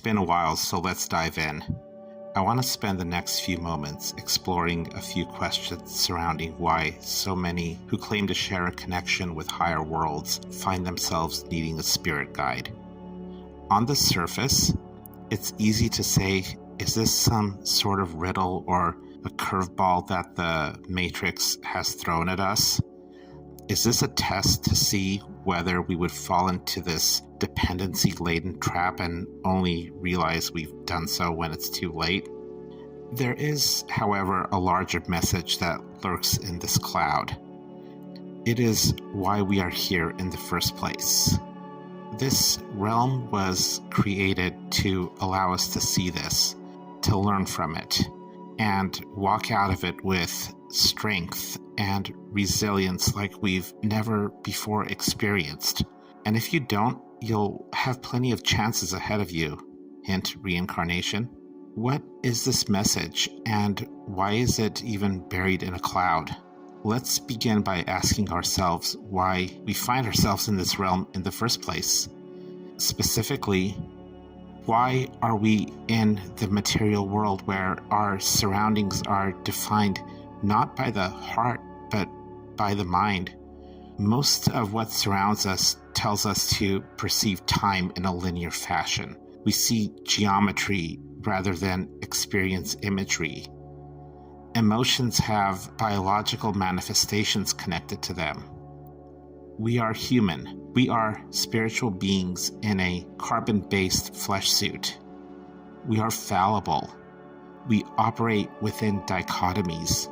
been a while, so let's dive in. I want to spend the next few moments exploring a few questions surrounding why so many who claim to share a connection with higher worlds find themselves needing a spirit guide. On the surface, it's easy to say, is this some sort of riddle or a curveball that the Matrix has thrown at us? Is this a test to see whether we would fall into this dependency-laden trap and only realize we've done so when it's too late? There is, however, a larger message that lurks in this cloud. It is why we are here in the first place. This realm was created to allow us to see this, to learn from it, and walk out of it with strength and resilience like we've never before experienced. And if you don't, you'll have plenty of chances ahead of you. Hint, reincarnation. What is this message, and why is it even buried in a cloud? Let's begin by asking ourselves why we find ourselves in this realm in the first place. Specifically, why are we in the material world where our surroundings are defined not by the heart, but by the mind? Most of what surrounds us tells us to perceive time in a linear fashion. We see geometry rather than experience imagery. Emotions have biological manifestations connected to them. We are human. We are spiritual beings in a carbon-based flesh suit. We are fallible. We operate within dichotomies.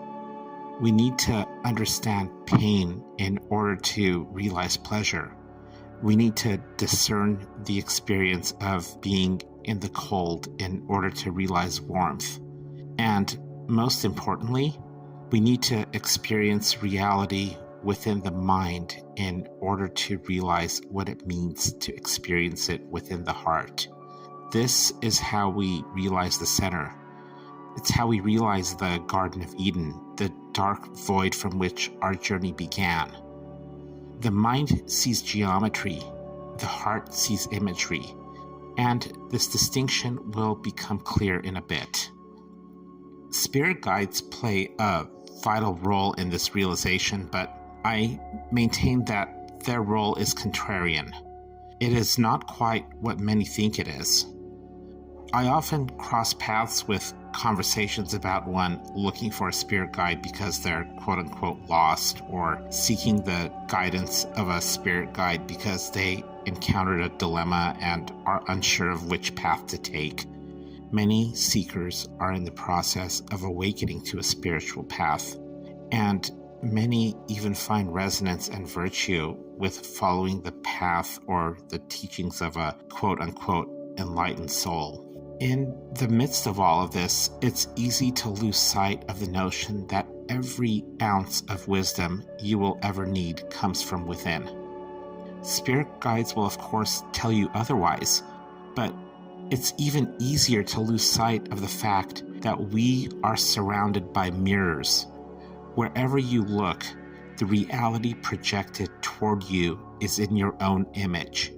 We need to understand pain in order to realize pleasure. We need to discern the experience of being in the cold in order to realize warmth. And most importantly, we need to experience reality within the mind in order to realize what it means to experience it within the heart. This is how we realize the center. It's how we realize the Garden of Eden, the dark void from which our journey began. The mind sees geometry, the heart sees imagery, and this distinction will become clear in a bit. Spirit guides play a vital role in this realization, but I maintain that their role is contrarian. It is not quite what many think it is. I often cross paths with conversations about one looking for a spirit guide because they're quote-unquote lost, or seeking the guidance of a spirit guide because they encountered a dilemma and are unsure of which path to take. Many seekers are in the process of awakening to a spiritual path, and many even find resonance and virtue with following the path or the teachings of a quote-unquote enlightened soul. In the midst of all of this, it's easy to lose sight of the notion that every ounce of wisdom you will ever need comes from within. Spirit guides will of course tell you otherwise, but it's even easier to lose sight of the fact that we are surrounded by mirrors. Wherever you look, the reality projected toward you is in your own image.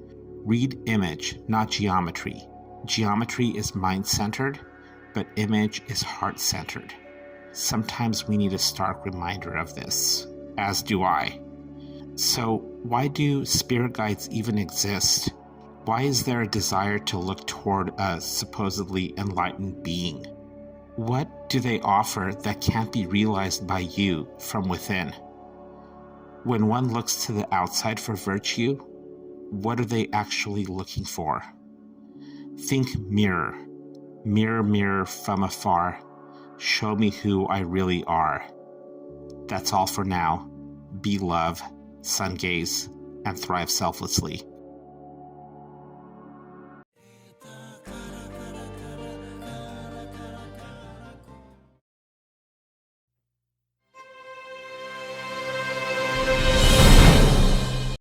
Read image, not geometry. Geometry is mind-centered, but image is heart-centered. Sometimes we need a stark reminder of this, as do I. So why do spirit guides even exist? Why is there a desire to look toward a supposedly enlightened being? What do they offer that can't be realized by you from within? When one looks to the outside for virtue, what are they actually looking for? Think mirror. Mirror, mirror from afar, show me who I really are. That's all for now. Be love, sun gaze, and thrive selflessly.